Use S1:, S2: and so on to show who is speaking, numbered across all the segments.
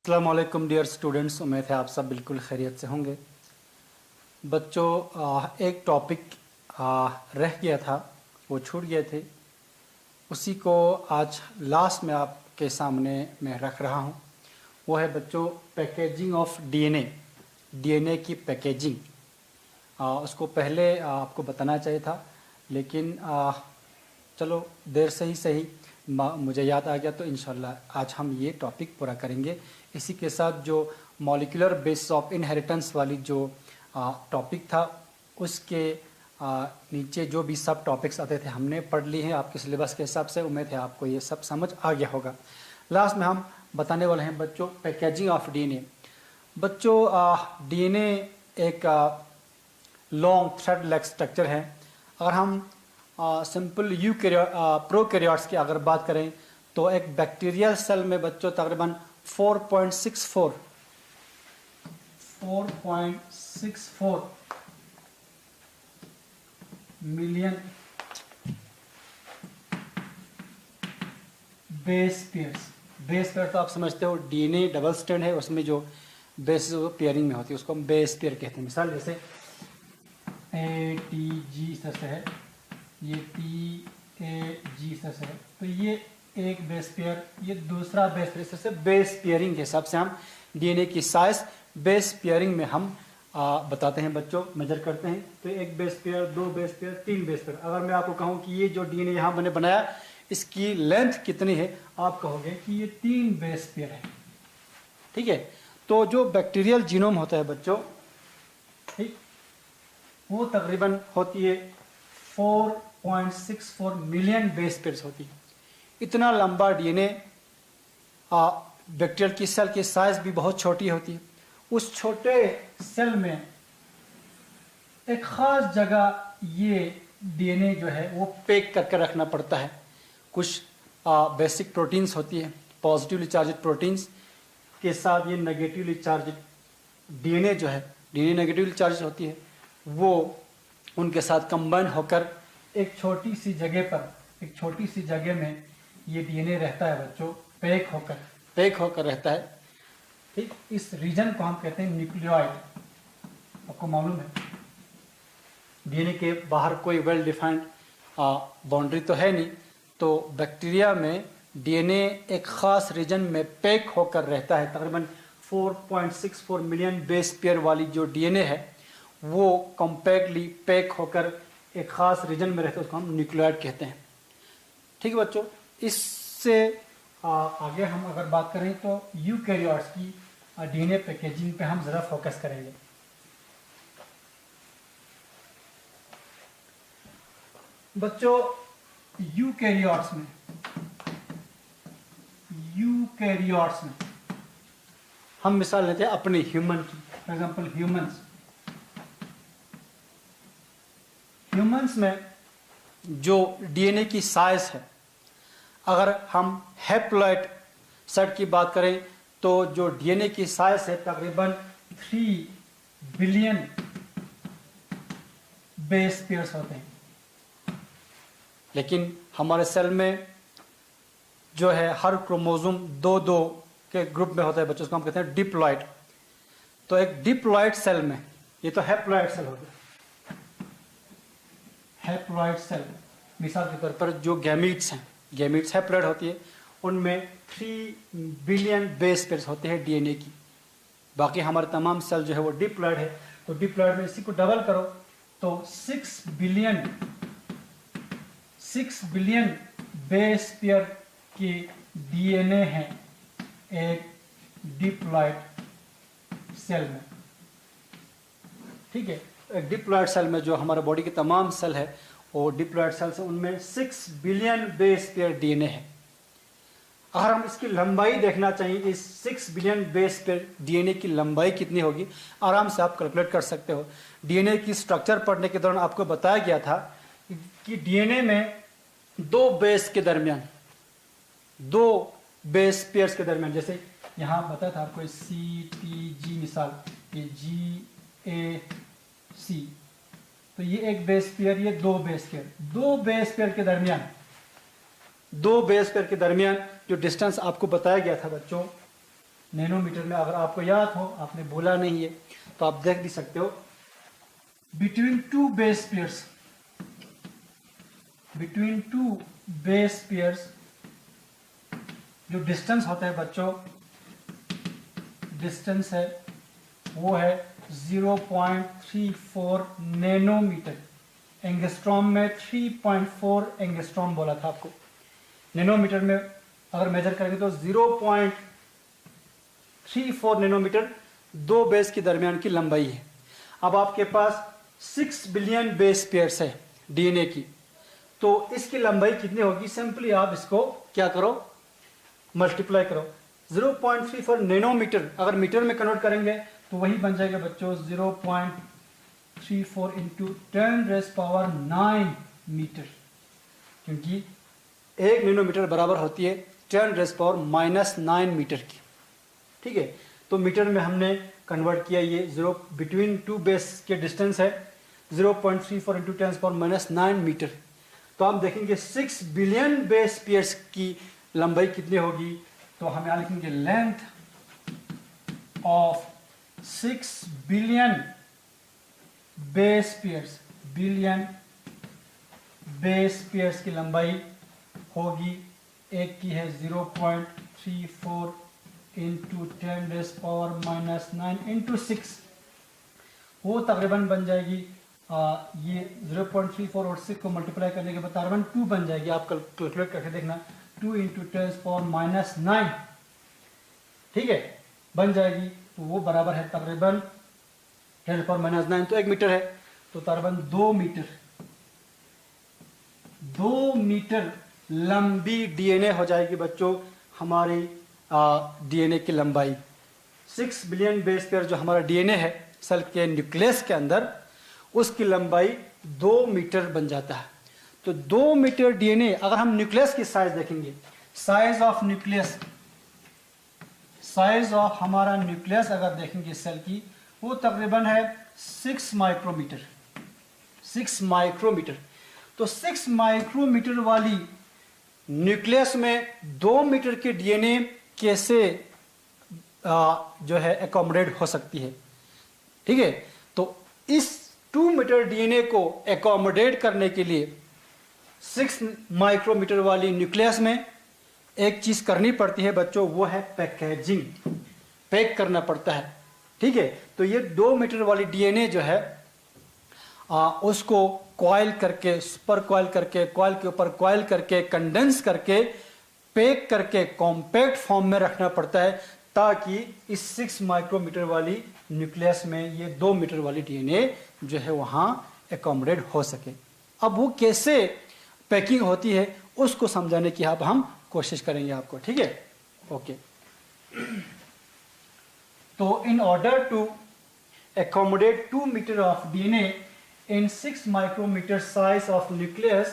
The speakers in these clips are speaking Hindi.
S1: अस्सलाम वालेकुम डियर स्टूडेंट्स, उम्मीद है आप सब बिल्कुल खैरियत से होंगे। बच्चों, एक टॉपिक रह गया था, वो छूट गए थे, उसी को आज लास्ट में आपके सामने मैं रख रहा हूँ। वो है बच्चों पैकेजिंग ऑफ डीएनए की पैकेजिंग। उसको पहले आपको बताना चाहिए था, लेकिन चलो देर से ही सही मुझे याद आ गया, तो इंशाल्लाह आज हम ये टॉपिक पूरा करेंगे। इसी के साथ जो मॉलिक्यूलर बेसिस ऑफ इनहेरिटेंस वाली जो टॉपिक था, उसके नीचे जो भी सब टॉपिक्स आते थे हमने पढ़ लिए हैं आपके सिलेबस के हिसाब से। उम्मीद है आपको ये सब समझ आ गया होगा। लास्ट में हम बताने वाले हैं बच्चों पैकेजिंग ऑफ डीएनए। बच्चों, डीएनए एक लॉन्ग थ्रेड लाइक स्ट्रक्चर है। अगर हम सिंपल प्रोकैरियोट्स की अगर बात करें तो एक बैक्टीरियल सेल में बच्चों तकरीबन 4.64 मिलियन बेस पेयर तो आप समझते हो डीएनए डबल स्ट्रैंड है, उसमें जो बेस पेयरिंग में होती है उसको हम बेस पेयर कहते हैं। मिसाल जैसे ATG इस तरह से है, ये TAG इस तरह से है, तो ये एक बेस पेयर, ये दूसरा बेस पेयर। इस तरह से बेस पेयरिंग के हिसाब से हम डीएनए की साइज बेस पेयरिंग में हम बताते हैं बच्चों, मेजर करते हैं। तो एक बेस पेयर, दो बेस पेयर, तीन बेस पेयर। अगर मैं आपको कहूँ कि ये जो डीएनए यहाँ मैंने बनाया इसकी लेंथ कितनी है, आप कहोगे कि ये 3 बेस पेयर है। ठीक है, तो जो बैक्टीरियल जीनोम होता है बच्चों, ठीक, वो तकरीबन होती है 4.64 मिलियन बेस पेयर्स होती है। इतना लंबा डीएनए, बैक्टीरियल की सेल की साइज भी बहुत छोटी होती है। उस छोटे सेल में एक खास जगह ये डीएनए जो है वो पैक करके रखना पड़ता है। कुछ बेसिक प्रोटीन्स होती है, पॉजिटिवली चार्ज प्रोटीन्स के साथ ये नेगेटिवली चार्ज डीएनए जो है, डीएनए नेगेटिवली चार्ज होती है, वो उनके साथ कंबाइन होकर एक छोटी सी जगह में ये डीएनए रहता है बच्चों, पैक होकर रहता है। ठीक, इस रीजन को हम कहते हैं न्यूक्लियोइड। आपको मालूम है डीएनए के बाहर कोई वेल डिफाइंड बाउंड्री तो है नहीं, तो बैक्टीरिया में डीएनए एक खास रीजन में पैक होकर रहता है। तकरीबन 4.64 मिलियन बेस पेयर वाली जो डीएनए है वो कॉम्पैक्टली पैक होकर एक खास रीजन में रहता है, उसको हम न्यूक्लियोइड कहते हैं। ठीक है बच्चों, इससे आगे हम अगर बात करें तो यूकैरियोट्स की डीएनए पैकेजिंग पे हम जरा फोकस करेंगे। बच्चों, यूकैरियोट्स में हम मिसाल लेते हैं अपने ह्यूमन की। फॉर एग्जांपल ह्यूमंस में जो डीएनए की साइज है, अगर हम हैप्लॉइड सेट की बात करें तो जो डीएनए की साइज है तकरीबन 3 बिलियन बेस पेयर्स होते हैं। लेकिन हमारे सेल में जो है हर क्रोमोसोम 2-2 के ग्रुप में होता है बच्चों, उसको हम कहते हैं डिप्लॉइड। तो एक डिप्लॉइड सेल में, ये तो हैप्लॉइड सेल होता है, हैप्लॉइड सेल मिसाल के तौर पर जो गैमीट्स हैप्लॉइड होती है, उनमें 3 बिलियन बेस पेयर्स होते हैं डीएनए की। बाकी हमारे तमाम सेल जो है वो डिप्लॉइड है। तो डिप्लॉइड में इसी को डबल करो तो 6 बिलियन बेस पेयर की डीएनए है एक डिप्लॉइड सेल में। ठीक है, एक डिप्लॉइड सेल में जो हमारे बॉडी के तमाम सेल है वो डिप्लॉइड सेल्स हैं, उनमें 6 बिलियन बेस पेयर डीएनए है। अगर हम इसकी लंबाई देखना चाहिए, इस 6 बिलियन बेस पेयर डीएनए की लंबाई कितनी होगी, आराम से आप कैलकुलेट कर सकते हो। डीएनए की स्ट्रक्चर पढ़ने के दौरान आपको बताया गया था कि डीएनए में 2 बेस पेयर्स के दरमियान, जैसे यहाँ बताया था आपको CTG मिसाल, ये GAC, तो ये एक बेस पेयर, ये 2 बेस पेयर। 2 बेस पेयर के दरमियान जो डिस्टेंस आपको बताया गया था बच्चों, नैनोमीटर में अगर आपको याद हो, आपने बोला नहीं है तो आप देख भी सकते हो, बिटवीन टू बेस पेयर्स जो डिस्टेंस होता है बच्चों, डिस्टेंस है वो है 0.34 नैनोमीटर। एंगस्ट्रॉम में 3.4 एंगस्ट्रॉम बोला था आपको। नैनोमीटर में अगर मेजर करेंगे तो 0.34 नैनोमीटर दो बेस के दरमियान की लंबाई है। अब आपके पास 6 बिलियन बेस पेयर्स है डीएनए की, तो इसकी लंबाई कितनी होगी? सिंपली आप इसको क्या करो, मल्टीप्लाई करो। 0.34 नैनोमीटर अगर मीटर में कन्वर्ट करेंगे तो वही बन जाएगा बच्चों 0.34 इंटू 10⁻⁹ मीटर, क्योंकि 1 नैनोमीटर बराबर होती है 10⁻⁻�9 मीटर की। ठीक है, तो मीटर में हमने कन्वर्ट किया, ये बिटवीन टू बेस के डिस्टेंस है 0.34 इंटू 10⁻⁹ मीटर। तो हम देखेंगे 6 बिलियन बेस पेयर्स की लंबाई कितनी होगी, तो हम यहां लिखेंगे length of 6 billion base pairs की लंबाई होगी, एक की है 0.34 इंटू 10⁻⁻�9 इंटू 6, वो तकरीबन बन जाएगी ये 0.34 और 6 को मल्टीप्लाई करने के बाद तकरीबन 2 बन जाएगी। आप कैलकुलेट करके देखना, 2 इंटू 10⁻⁹, ठीक है, बन जाएगी। तो वो बराबर है तकरीबन 10⁻⁹, तो 1 मीटर है, तो तकरीबन 2 मीटर लंबी डीएनए हो जाएगी बच्चों हमारी डीएनए की लंबाई। 6 बिलियन बेस पेयर जो हमारा डीएनए है सेल के न्यूक्लियस के अंदर, उसकी लंबाई 2 मीटर बन जाता है। तो 2 मीटर डीएनए, अगर हम न्यूक्लियस की साइज देखेंगे, साइज ऑफ हमारा न्यूक्लियस अगर देखेंगे सेल की, वो तकरीबन है 6 माइक्रोमीटर। तो 6 माइक्रोमीटर वाली न्यूक्लियस में 2 मीटर के डीएनए कैसे जो है एकोमोडेट हो सकती है? ठीक है, तो इस 2 मीटर डीएनए को एकोमोडेट करने के लिए 6 माइक्रोमीटर वाली न्यूक्लियस में एक चीज करनी पड़ती है बच्चों, वो है पैकेजिंग, पैक करना पड़ता है। ठीक है, तो ये 2 मीटर वाली डीएनए जो है उसको कॉइल करके, सुपर कॉइल करके, कॉइल के ऊपर कॉइल करके, कंडेंस करके, पैक करके कॉम्पैक्ट फॉर्म में रखना पड़ता है, ताकि इस 6 माइक्रोमीटर वाली न्यूक्लियस में ये 2 मीटर वाली डीएनए जो है वहां एकोमोडेट हो सके। अब वो कैसे पैकिंग होती है उसको समझाने की अब हम कोशिश करेंगे आपको। ठीक है, ओके। तो in order to accommodate 2 meter of DNA in 6 micrometer size of nucleus,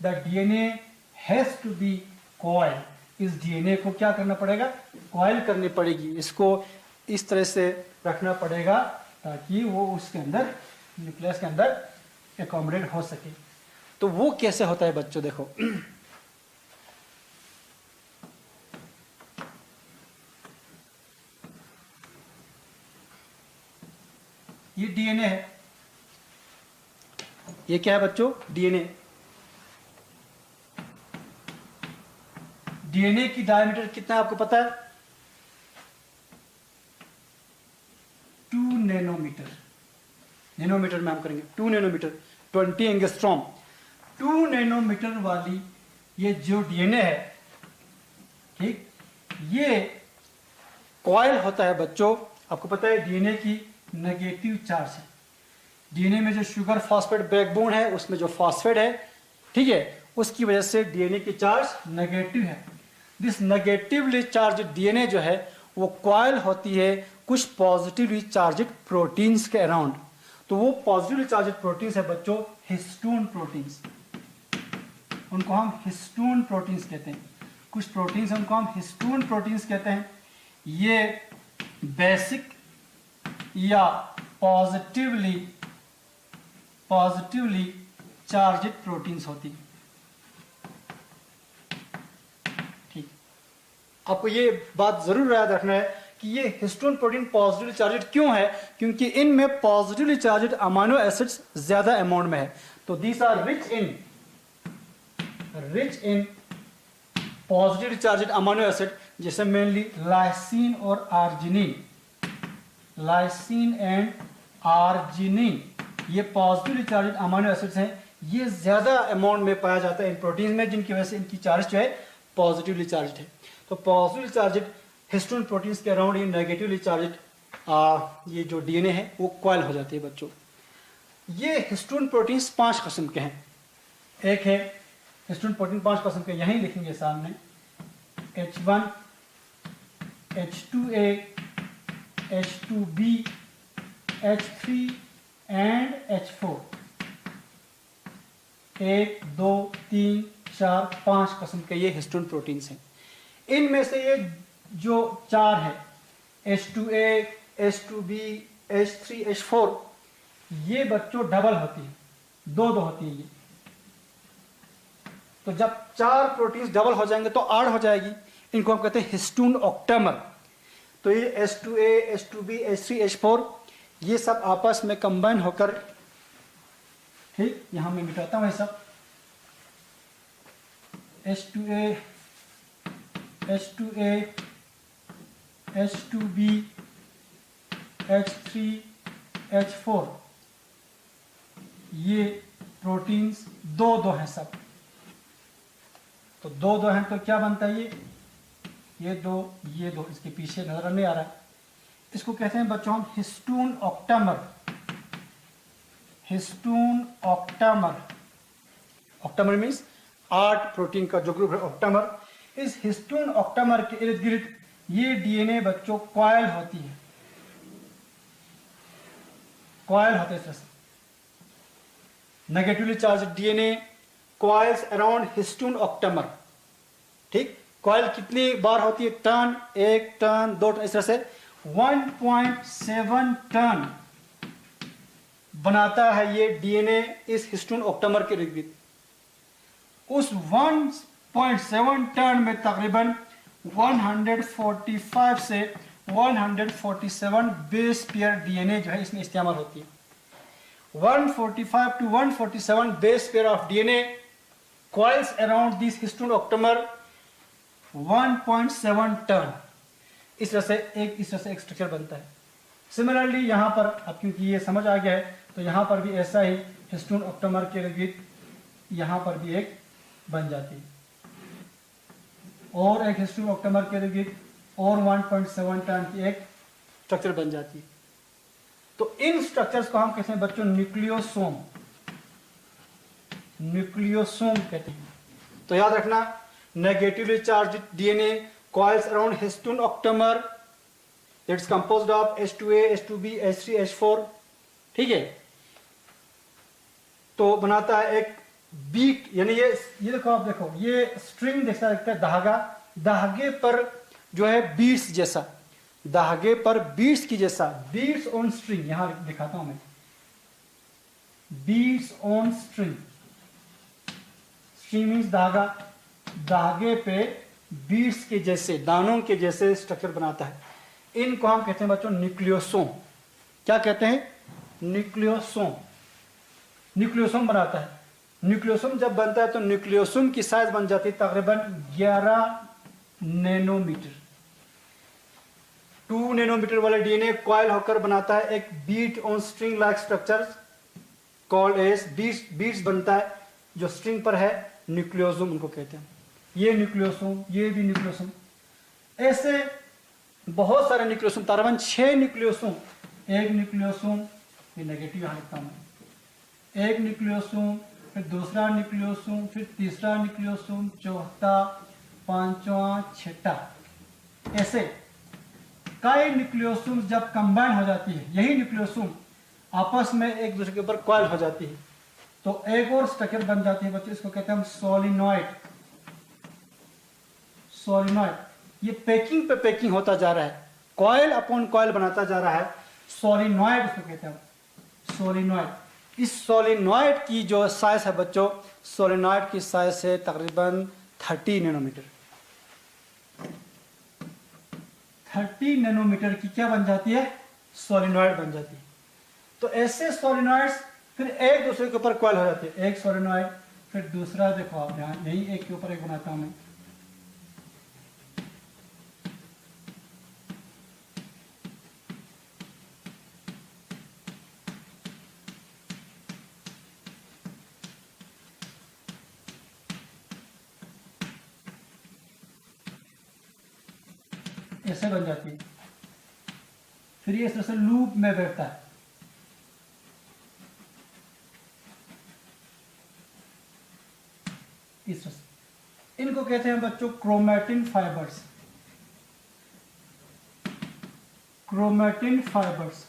S1: the DNA has to be coiled. इस DNA को क्या करना पड़ेगा? कॉइल करनी पड़ेगी, इसको इस तरह से रखना पड़ेगा ताकि वो उसके अंदर, न्यूक्लियस के अंदर एकोमोडेट हो सके। तो वो कैसे होता है बच्चों? देखो, ये डीएनए है, ये क्या है बच्चों? डीएनए। डीएनए की डायमीटर कितना है आपको पता है? 2 नैनोमीटर। नैनोमीटर में हम करेंगे 2 नैनोमीटर, 20 एंगस्ट्रॉम। 2 नैनोमीटर वाली ये जो डीएनए है, ठीक, ये कॉइल होता है बच्चों। आपको पता है डीएनए की नेगेटिव चार्ज है। डीएनए में जो शुगर फॉस्फेट बैकबोन है उसमें जो फॉस्फेट है, ठीक है, उसकी वजह से डीएनए की चार्ज नेगेटिव है। दिस नेगेटिवली चार्ज डीएनए जो है वो कॉइल होती है कुछ पॉजिटिवली चार्ज प्रोटीन्स के अराउंड। तो वो पॉजिटिवली चार्ज प्रोटीन्स है बच्चों हिस्टोन प्रोटीन्स, उनको हम हिस्टोन प्रोटीन्स कहते हैं। कुछ प्रोटीन्स उनको हम हिस्टोन प्रोटीन्स कहते हैं। ये बेसिक या पॉजिटिवली चार्ज प्रोटीन्स होती। ठीक, आपको ये बात जरूर याद रखना है कि ये हिस्टोन प्रोटीन पॉजिटिवली चार्जेड क्यों है, क्योंकि इनमें पॉजिटिवली चार्जेड अमाइनो एसिड्स ज्यादा अमाउंट में है। तो these are rich in positively charged amino acid, जैसे मेनली लाइसिन और आर्जिनिन, लाइसिन एंड आर्जिनिन, ये पॉजिटिवली चार्जेड अमाइनो एसिड्स हैं। ये ज्यादा अमाउंट में पाया जाता है इन प्रोटीन में, जिनकी वजह से इनकी चार्ज जो है पॉजिटिवली चार्जेड है। तो पॉजिटिवली चार्जेड हिस्टोन प्रोटीन्स के अराउंड ये नेगेटिवली चार्जेड ये जो डीएनए है वो कॉइल हो जाती है बच्चों। ये हिस्टोन प्रोटीन्स 5 किस्म के हैं। एक है हिस्टोन प्रोटीन 5 किस्म के, यहीं लिखेंगे सामने, H1, H2A, H2B, H3 and H4। 1, 2, 3, 4, 5 किस्म के ये हिस्टोन प्रोटीन्स हैं। इनमें से ये जो 4 है, H2A, H2B, H3, H4, ये बच्चों डबल होती है, 2-2 होती है ये। तो जब 4 प्रोटीन्स डबल हो जाएंगे तो 8 हो जाएगी, इनको हम कहते हैं हिस्टोन ऑक्टेमर। तो ये H2A, H2B, H3, H4 ये सब आपस में कंबाइन होकर, ठीक, यहां मैं मिटाता हूं ये सब, H2A, H2A, H2B, H3, H4, ये प्रोटीन्स 2-2 हैं सब। तो 2-2 हैं तो क्या बनता है ये 2, ये 2, इसके पीछे नजर नहीं आ रहा है। इसको कहते हैं बच्चों हम histone octamer. Histone octamer, octamer means 8 protein का जो ग्रुप है ऑक्टेमर। इस हिस्टोन ऑक्टेमर के इर्द गिर्द ये डीएनए बच्चों कॉइल होती है, कॉइल होते हैं। Negatively charge DNA coils around histone octamer, ठीक। कॉइल कितनी बार होती है? टर्न, 1 टर्न, 2 टर्न, इस तरह से 1.7 टर्न बनाता है ये डीएनए इस हिस्टोन ऑक्टेमर के इर्द गिर्द। उस 1.7 टर्न में तकरीबन 145 से 147 बेस पेयर डीएनए जो है इसमें इस्तेमाल होती है। 145 to 147 base pair of DNA coils around this histone octamer 1.7 turn. इस तरह से एक स्ट्रक्चर बनता है। सिमिलरली यहाँ पर, अब क्योंकि ये समझ आ गया है तो यहाँ पर भी ऐसा ही हिस्टोन ऑक्टेमर के इर्द यहाँ पर भी एक बन जाती है, और एक हिस्टोन ऑक्टेमर के इर्द और 1.7 टर्न की एक स्ट्रक्चर बन जाती है। तो इन स्ट्रक्चर्स को हम कहते हैं बच्चों न्यूक्लियोसोम, न्यूक्लियोसोम कहते हैं। तो याद रखना, negatively charge DNA coils around histone octamer that is composed of H2A, H2B, H3, H4, ठीक है। तो बनाता है एक बीट, यानी ये देखो, आप देखो ये स्ट्रिंग जैसा लगता है, धागा, धागे पर जो है बीट्स जैसा, धागे पर बीट्स की जैसा, बीट्स ऑन स्ट्रिंग, यहां दिखाता हूं मैं, beads on string. String means धागा, धागे पे बीट्स के जैसे, दानों के जैसे स्ट्रक्चर बनाता है। इनको हम कहते हैं बच्चों न्यूक्लियोसोम। क्या कहते हैं? न्यूक्लियोसोम। न्यूक्लियोसोम बनाता है। न्यूक्लियोसोम जब बनता है तो न्यूक्लियोसोम की साइज बन जाती है तकरीबन 11 नैनोमीटर। 2 नैनोमीटर वाला डीएनए कॉइल होकर बनाता है एक bead on string like structure called as beads बनता है जो स्ट्रिंग पर है, न्यूक्लियोसोम उनको कहते हैं। ये न्यूक्लियोसोम, ये भी न्यूक्लियोसोम, ऐसे बहुत सारे न्यूक्लियोसोम, तकरीबन 6 न्यूक्लियोसोम। एक न्यूक्लियोसोम, ये नेगेटिव यहां लिखता हूं, एक न्यूक्लियोसोम, फिर दूसरा न्यूक्लियोसोम, फिर तीसरा न्यूक्लियोसोम, चौथा, पांचवा, छठा, ऐसे कई न्यूक्लियोसोम जब कंबाइन हो जाती है, यही न्यूक्लियोसोम आपस में एक दूसरे के ऊपर कॉइल हो जाती है तो एक और स्ट्रक्चर बन जाती है बच्चों, इसको कहते हैं हम सोलिनॉइड। सोलिनॉइड ये पैकिंग पे पैकिंग होता जा रहा है, कॉइल अपॉन कॉइल बनाता जा रहा है, सोलिनॉइड उसको कहते हैं, सोलिनॉइड। इस सोलिनॉइड की जो साइज है बच्चों, सोलिनॉइड की साइज है तकरीबन 30 नैनोमीटर, 30 नैनोमीटर की क्या बन जाती है, सोलिनॉइड बन जाती है। तो ऐसे सोलिनॉइड्स फिर एक दूसरे के ऊपर कॉइल हो जाते हैं, एक सोलिनॉइड फिर दूसरा, देखो आप यहाँ यही एक के ऊपर एक बनाता हूं मैं, ऐसे बन जाती है। फिर ये इस तरह से लूप में बैठता है। इस तरह से इनको कहते हैं बच्चों chromatin fibres. Chromatin fibres,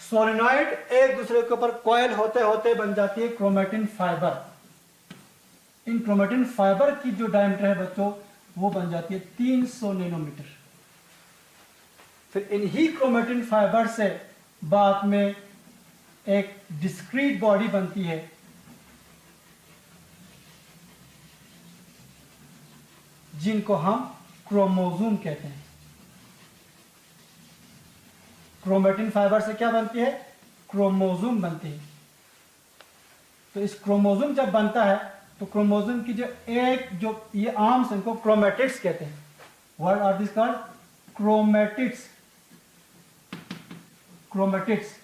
S1: solenoid एक दूसरे के ऊपर कॉइल होते होते बन जाती है क्रोमैटिन फाइबर। इन क्रोमैटिन फाइबर की जो डायमीटर है बच्चों वो बन जाती है 300 नैनोमीटर। फिर इन्हीं क्रोमैटिन फाइबर से बाद में एक डिस्क्रीट बॉडी बनती है, जिनको हम क्रोमोसोम कहते हैं। क्रोमैटिन फाइबर से क्या बनती है, क्रोमोसोम बनती है। तो इस क्रोमोसोम जब बनता है तो क्रोमोसोम की जो ये आर्म्स इनको क्रोमैटिड्स कहते हैं। What are this called, chromatids. Chromatids.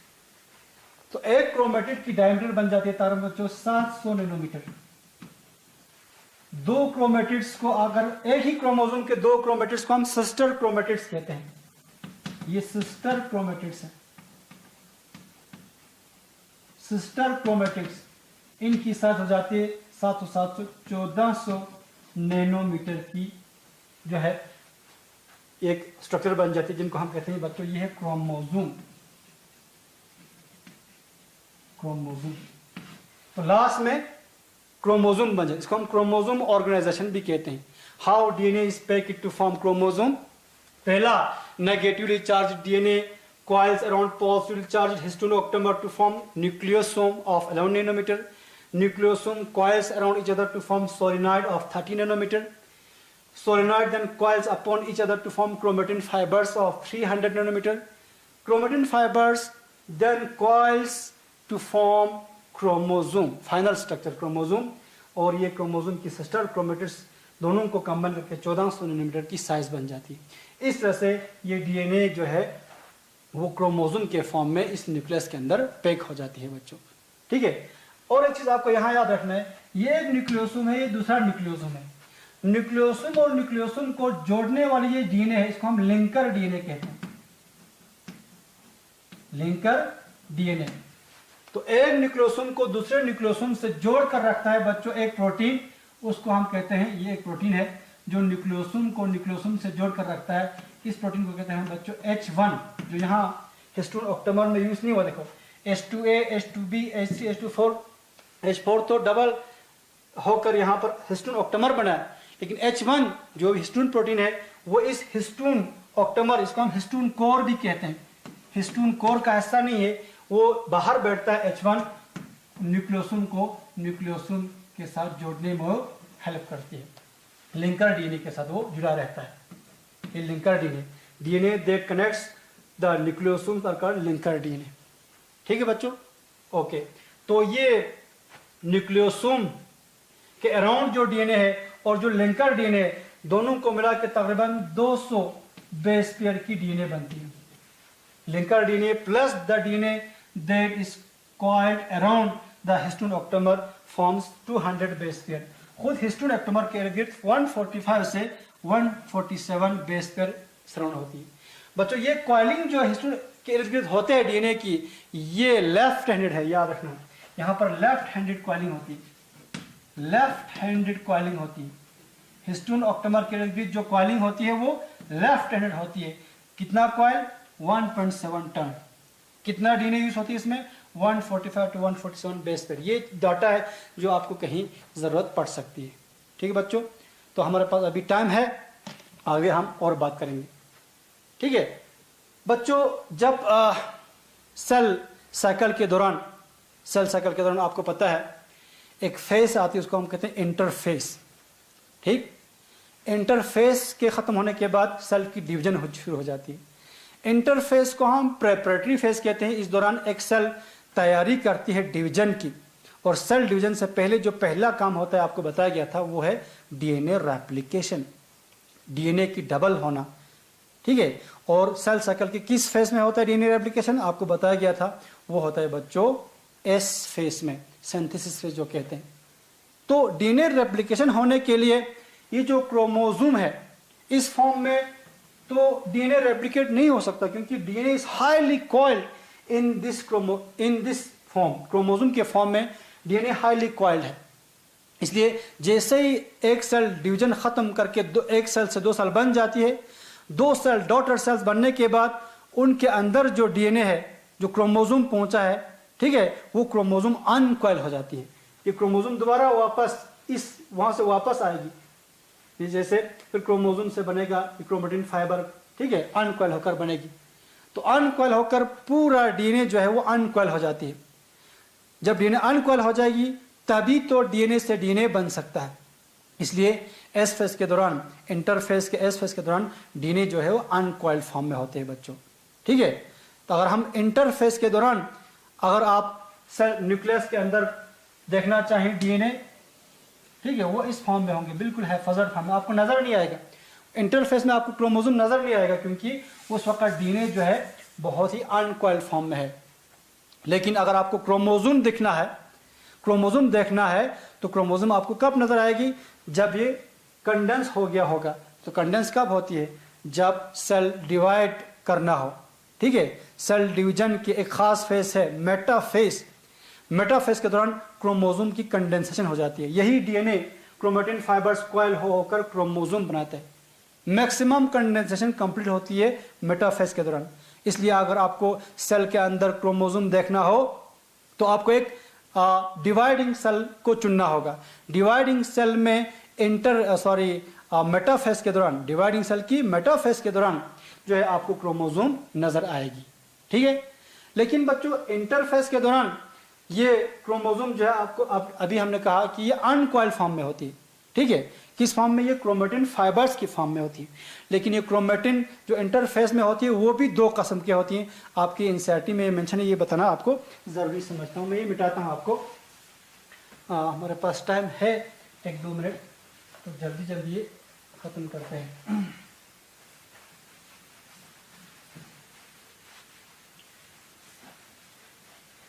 S1: तो एक क्रोमैटिड की डायमीटर बन जाती है तारों बच्चों 700 नैनोमीटर। दो क्रोमैटिड्स को, अगर एक ही क्रोमोसोम के दो क्रोमैटिड्स को हम सिस्टर क्रोमैटिड्स कहते हैं। ये सिस्टर क्रोमैटिड्स हैं, सिस्टर क्रोमैटिड्स। इनकी साइज हो जाती है 700 1400 नैनोमीटर की जो है एक स्ट्रक्चर बन जाती है, जिनको हम कहते हैं बच्चों ये है क्रोमोसोम। क्रोमोसोम। तो लास्ट में क्रोमोसोम बन जाए, इसको हम क्रोमोसोम ऑर्गेनाइजेशन भी कहते हैं। How DNA is packed to form chromosome. पहला, negatively charge DNA coils around positively charged histono-octamer to form nucleosome of 11 nanometer. Nucleosome coils around each other to form solenoid of 30 nanometer. Solenoid then coils upon each other to form chromatin fibers of 300 nanometer. Chromatin fibers then coils to form chromosome. Final structure chromosome. और ये क्रोमोसोम की सिस्टर क्रोमेटिड्स दोनों को कंबाइन करके 1400 नैनोमीटर की साइज बन जाती है। इस तरह से ये डीएनए जो है वो क्रोमोसोम के फॉर्म में इस न्यूक्लियस के अंदर पैक हो जाती है बच्चों। ठीक है। और एक चीज आपको यहां याद रखना है, ये एक न्यूक्लियोसोम है, ये दूसरा न्यूक्लियोसोम है। न्यूक्लियोसोम और न्यूक्लियोसोम को जोड़ने वाली ये डीएनए है, इसको हम लिंकर डीएनए कहते हैं। Linker DNA. तो एक न्यूक्लियोसोम को दूसरे न्यूक्लियोसोम से जोड़ कर रखता है बच्चों एक प्रोटीन, उसको हम कहते हैं, ये एक प्रोटीन है जो न्यूक्लियोसोम को न्यूक्लियोसोम से जोड़ कर रखता है। इस प्रोटीन को कहते हैं बच्चों H1, जो यहाँ हिस्टोन ऑक्टेमर में यूज नहीं हुआ। देखो H2A, H2B, H3, H2, H4 तो डबल होकर यहाँ पर हिस्टोन ऑक्टेमर बना है, लेकिन H1 जो हिस्टोन प्रोटीन है वो इस हिस्टोन ऑक्टेमर, इसको हम हिस्टोन कोर भी कहते हैं, हिस्टोन कोर का हिस्सा नहीं है, वो बाहर बैठता है। H1 न्यूक्लियोसोम को न्यूक्लियोसोम के साथ जोड़ने में हेल्प करती है। लिंकर डीएनए के साथ वो जुड़ा रहता है। ये linker DNA that connects the nucleosomes are called linker DNA. ठीक है बच्चों, ओके। तो ये न्यूक्लियोसोम के अराउंड जो डीएनए है और जो लिंकर डीएनए दोनों को मिला के तकरीबन 200 बेस पेयर की डीएनए बनती है। Linker DNA plus the DNA that is coiled around the histone octamer forms 200 base pair. खुद हिस्टोन ऑक्टेमर के इर्द गिर्द 145 से 147 बेस पेयर सराउंड होती है। बच्चों ये कॉइलिंग जो हिस्टोन के इर्द गिर्द होते हैं डीएनए की, ये लेफ्ट हैंडेड है, याद रखना। यहाँ पर लेफ्ट हैंडेड कॉइलिंग होती है, लेफ्ट हैंडेड कॉइलिंग होती है। हिस्टोन ऑक्टेमर के इर्द गिर्द जो कॉइलिंग होती है वो लेफ्ट हैंडेड होती है। कितना कॉइल, 1.7 टर्न। कितना डीएनए यूज होती है इसमें, 145 to 147 बेस पेयर। ये डाटा है जो आपको कहीं जरूरत पड़ सकती है। ठीक है बच्चों, तो हमारे पास अभी टाइम है, आगे हम और बात करेंगे। ठीक है बच्चों, जब सेल साइकिल के दौरान आपको पता है एक फेस आती है, उसको हम कहते हैं इंटरफेस। ठीक, इंटरफेस के ख़त्म होने के बाद सेल की डिवीजन शुरू हो जाती है। इंटरफेस को हम प्रेपरेटरी फेज कहते हैं। इस दौरान एक सेल तैयारी करती है डिवीजन की, और सेल डिवीजन से पहले जो पहला काम होता है आपको बताया गया था वो है डीएनए रेप्लिकेशन, डीएनए की डबल होना, ठीक है। और सेल साइकिल के किस फेज में होता है डीएनए रेप्लिकेशन आपको बताया गया था, वो होता है बच्चों एस फेज में, सिंथेसिस फेज जो कहते हैं। तो डीएनए रेप्लिकेशन होने के लिए ये जो क्रोमोसोम है इस फॉर्म में तो डीएनए रेप्लिकेट नहीं हो सकता, क्योंकि DNA is highly coiled in this form. Chromosome के फॉर्म में डीएनए हाईली कॉइल्ड है। इसलिए जैसे ही एक सेल डिवीजन खत्म करके एक सेल से दो सेल बन जाती है, दो सेल डॉटर सेल्स बनने के बाद उनके अंदर जो डीएनए है, जो क्रोमोसोम पहुंचा है, ठीक है, वो क्रोमोसोम अनकॉइल हो जाती है। ये क्रोमोसोम दोबारा वापस वहां से वापस आएगी, जैसे फिर क्रोमोसोम से बनेगा क्रोमेटिन फाइबर, ठीक है, अनकॉइल होकर बनेगी। तो अनकॉइल होकर पूरा डीएनए जो है वो अनकॉइल हो जाती है। जब डीएनए अनकॉइल हो जाएगी तभी तो डीएनए से डीएनए बन सकता है। इसलिए एस फेज के दौरान, इंटरफेज के एस फेज के दौरान डीएनए जो है वो अनकॉइल्ड फॉर्म में होते हैं बच्चों, ठीक है। तो अगर हम इंटरफेज के दौरान अगर आप सेल न्यूक्लियस के अंदर देखना चाहें डीएनए, ठीक है, वो इस फॉर्म में होंगे, बिल्कुल है फजर फॉर्म में, आपको नजर नहीं आएगा। इंटरफेस में आपको क्रोमोसोम नजर नहीं आएगा, क्योंकि उस वक्त डीएनए जो है बहुत ही अनकॉइल्ड फॉर्म में है। लेकिन अगर आपको क्रोमोसोम दिखना है, क्रोमोसोम देखना है, तो क्रोमोसोम आपको कब नजर आएगी, जब ये कंडेंस हो गया होगा। तो कंडेंस कब होती है, जब सेल डिवाइड करना हो, ठीक है। सेल डिवीजन की एक खास फेज है मेटाफेज। मेटाफेज के दौरान क्रोमोसोम की कंडेंसेशन हो जाती है। यही डीएनए क्रोमेटिन फाइबर्स कॉइल होकर क्रोमोसोम बनाते हैं। मैक्सिमम कंडेंसेशन कंप्लीट होती है मेटाफेज के दौरान। इसलिए अगर आपको सेल के अंदर क्रोमोसोम देखना हो तो आपको एक डिवाइडिंग सेल को चुनना होगा। डिवाइडिंग सेल में मेटाफेज के दौरान, डिवाइडिंग सेल की मेटाफेज के दौरान जो है आपको क्रोमोसोम नजर आएगी, ठीक है। लेकिन बच्चों इंटरफेज के दौरान ये क्रोमोसोम जो है आपको अभी हमने कहा कि ये अनकॉइल्ड फॉर्म में होती है, ठीक है। किस फॉर्म में, ये क्रोमेटिन फाइबर्स की फॉर्म में होती है। लेकिन ये क्रोमेटिन जो इंटरफेस में होती है वो भी दो किस्म की होती हैं। आपकी एनसीईआरटी में मेंशन है, ये बताना आपको जरूरी समझता हूँ। मैं ये मिटाता हूँ आपको, हमारे पास टाइम है 1-2 मिनट, तो जल्दी जल्दी ये खत्म करते हैं।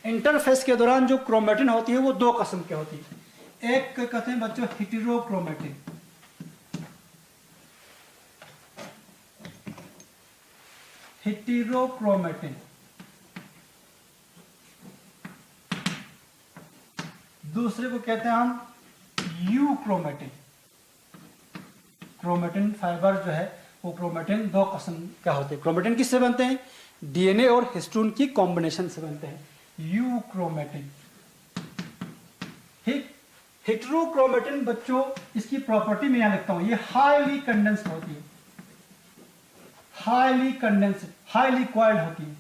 S1: इंटरफेस के दौरान जो क्रोमेटिन होती है वो दो किस्म की होती है। एक कहते हैं बच्चों हेटेरोक्रोमेटिन, हेटेरोक्रोमेटिन। दूसरे को कहते हैं हम यूक्रोमेटिन। क्रोमेटिन फाइबर जो है वो क्रोमेटिन दो किस्म का होते हैं। क्रोमेटिन किससे बनते हैं, डीएनए और हिस्टोन की कॉम्बिनेशन से बनते हैं, यूक्रोमेटिन, ठीक। हेटेरोक्रोमेटिन बच्चों इसकी प्रॉपर्टी मैं यहां लिखता हूं, ये हाईली कंडेंस्ड होती है, हाईली कंडेंस्ड, हाईली कॉइल्ड होती है,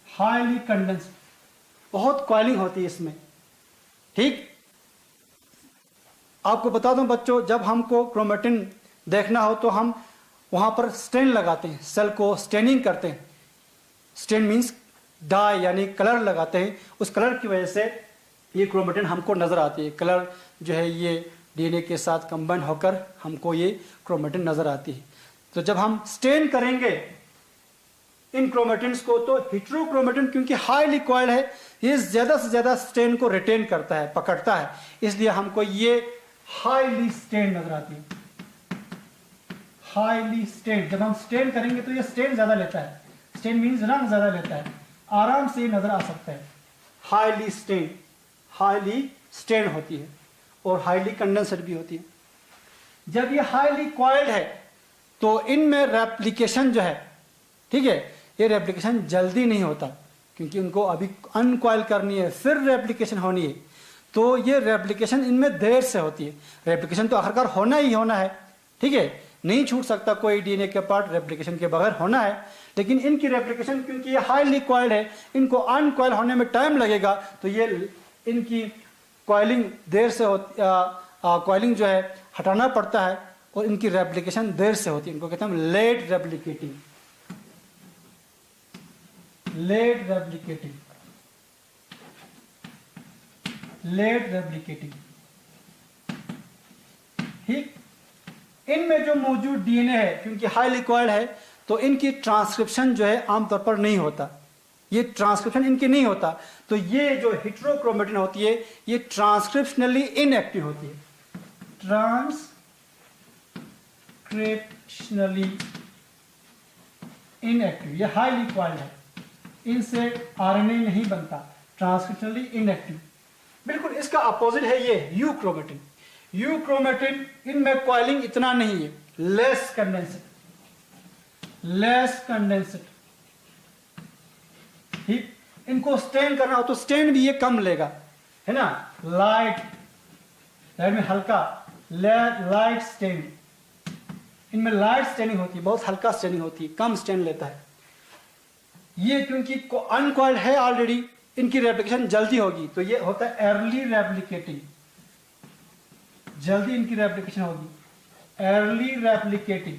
S1: हाईली कंडेंस्ड, बहुत कॉइलिंग होती है इसमें, ठीक। आपको बता दूं बच्चों, जब हमको क्रोमेटिन देखना हो तो हम वहां पर स्टेन लगाते हैं, सेल को स्टेनिंग करते हैं। स्टेन मीन्स डाई, यानी कलर लगाते हैं। उस कलर की वजह से ये क्रोमेटिन हमको नजर आती है। कलर जो है ये डीएनए के साथ कंबाइन होकर हमको ये क्रोमेटिन नजर आती है। तो जब हम स्टेन करेंगे इन क्रोमेटिन्स को, तो हेटेरोक्रोमेटिन क्योंकि हाईली कॉइल्ड है, ये ज्यादा से ज्यादा स्टेन को रिटेन करता है, पकड़ता है, इसलिए हमको ये हाईली स्टेन नजर आती है, हाईली स्टेन। जब हम स्टेन करेंगे तो ये स्टेन ज्यादा लेता है, स्टेन मीन्स रंग ज्यादा लेता है, आराम से नजर आ सकता है। हाईली स्टेन, हाईली स्टेन होती है और हाईली कंडेंस्ड भी होती है। जब ये हाईली कॉइल्ड है तो इनमें रेप्लिकेशन जो है, ठीक है, ये रेप्लिकेशन जल्दी नहीं होता, क्योंकि उनको अभी अनकॉइल करनी है, फिर रेप्लिकेशन होनी है, तो ये रेप्लिकेशन इनमें देर से होती है। रेप्लिकेशन तो आखिरकार होना ही होना है, ठीक है, नहीं छूट सकता कोई डीएनए के पार्ट, रेप्लिकेशन के बगैर होना है। लेकिन इनकी रेप्लिकेशन क्योंकि ये हाईली कॉइल्ड है, इनको अनकॉइल होने में टाइम लगेगा, तो ये इनकी कॉइलिंग देर से कॉइलिंग जो है हटाना पड़ता है, और इनकी रेप्लिकेशन देर से होती है, इनको कहते हैं हम late replicating, late replicating, late replicating. ठीक, इनमें जो मौजूद डीएनए है क्योंकि हाईली कॉइल्ड है तो इनकी ट्रांसक्रिप्शन जो है आमतौर पर नहीं होता, ये ट्रांसक्रिप्शन इनकी नहीं होता, तो ये जो हेटेरोक्रोमेटिन होती है ये ट्रांसक्रिप्शनली इनएक्टिव होती है, ट्रांसक्रिप्शनली इनएक्टिव, ये हाईली कॉइल्ड है, इनसे आरएनए नहीं बनता, ट्रांसक्रिप्शनली इनएक्टिव। बिल्कुल इसका अपोजिट है ये यूक्रोमेटिन। यूक्रोमेटिन इनमें कॉइलिंग इतना नहीं है, लेस कंडेंसेड, लेस कंडेंसेड। ठीक, इनको स्टेन करना हो तो स्टेन भी ये कम लेगा, है ना, लाइट में हल्का लाइट स्टेन, इनमें लाइट स्टेनिंग होती है, बहुत हल्का स्टेनिंग होती है, कम स्टेन लेता है। ये क्योंकि अनकॉइल्ड है ऑलरेडी, इनकी रेप्लिकेशन जल्दी होगी, तो ये होता है अर्ली रेप्लिकेटिंग, जल्दी इनकी रेप्लिकेशन होगी, अर्ली रेप्लिकेटिंग।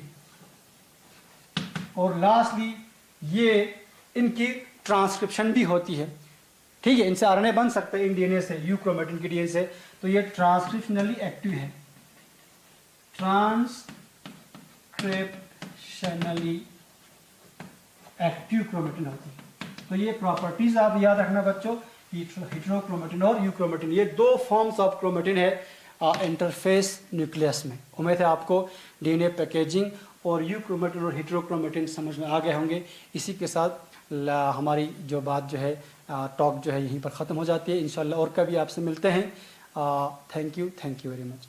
S1: और लास्टली ये इनकी ट्रांसक्रिप्शन भी होती है। ठीक है, इनसे आरएनए बन सकता है इन डीएनए से, यूक्रोमेटिन के डीएनए से, तो ये ट्रांसक्रिप्शनली एक्टिव है, ट्रांसक्रिप्शनली एक्टिव क्रोमेटिन होती है। तो ये प्रॉपर्टीज आप याद रखना बच्चों, हेटेरोक्रोमेटिन और यूक्रोमेटिन, ये दो फॉर्म्स ऑफ क्रोमेटिन है इंटरफेस न्यूक्लियस में। उम्मीद है आपको डीएनए पैकेजिंग और यूक्रोमेटिन और हेटेरोक्रोमेटिन समझ में आ गए होंगे। इसी के साथ हमारी जो बात जो है टॉक जो है यहीं पर ख़त्म हो जाती है। इंशाल्लाह और कभी आपसे मिलते हैं। Thank you very much.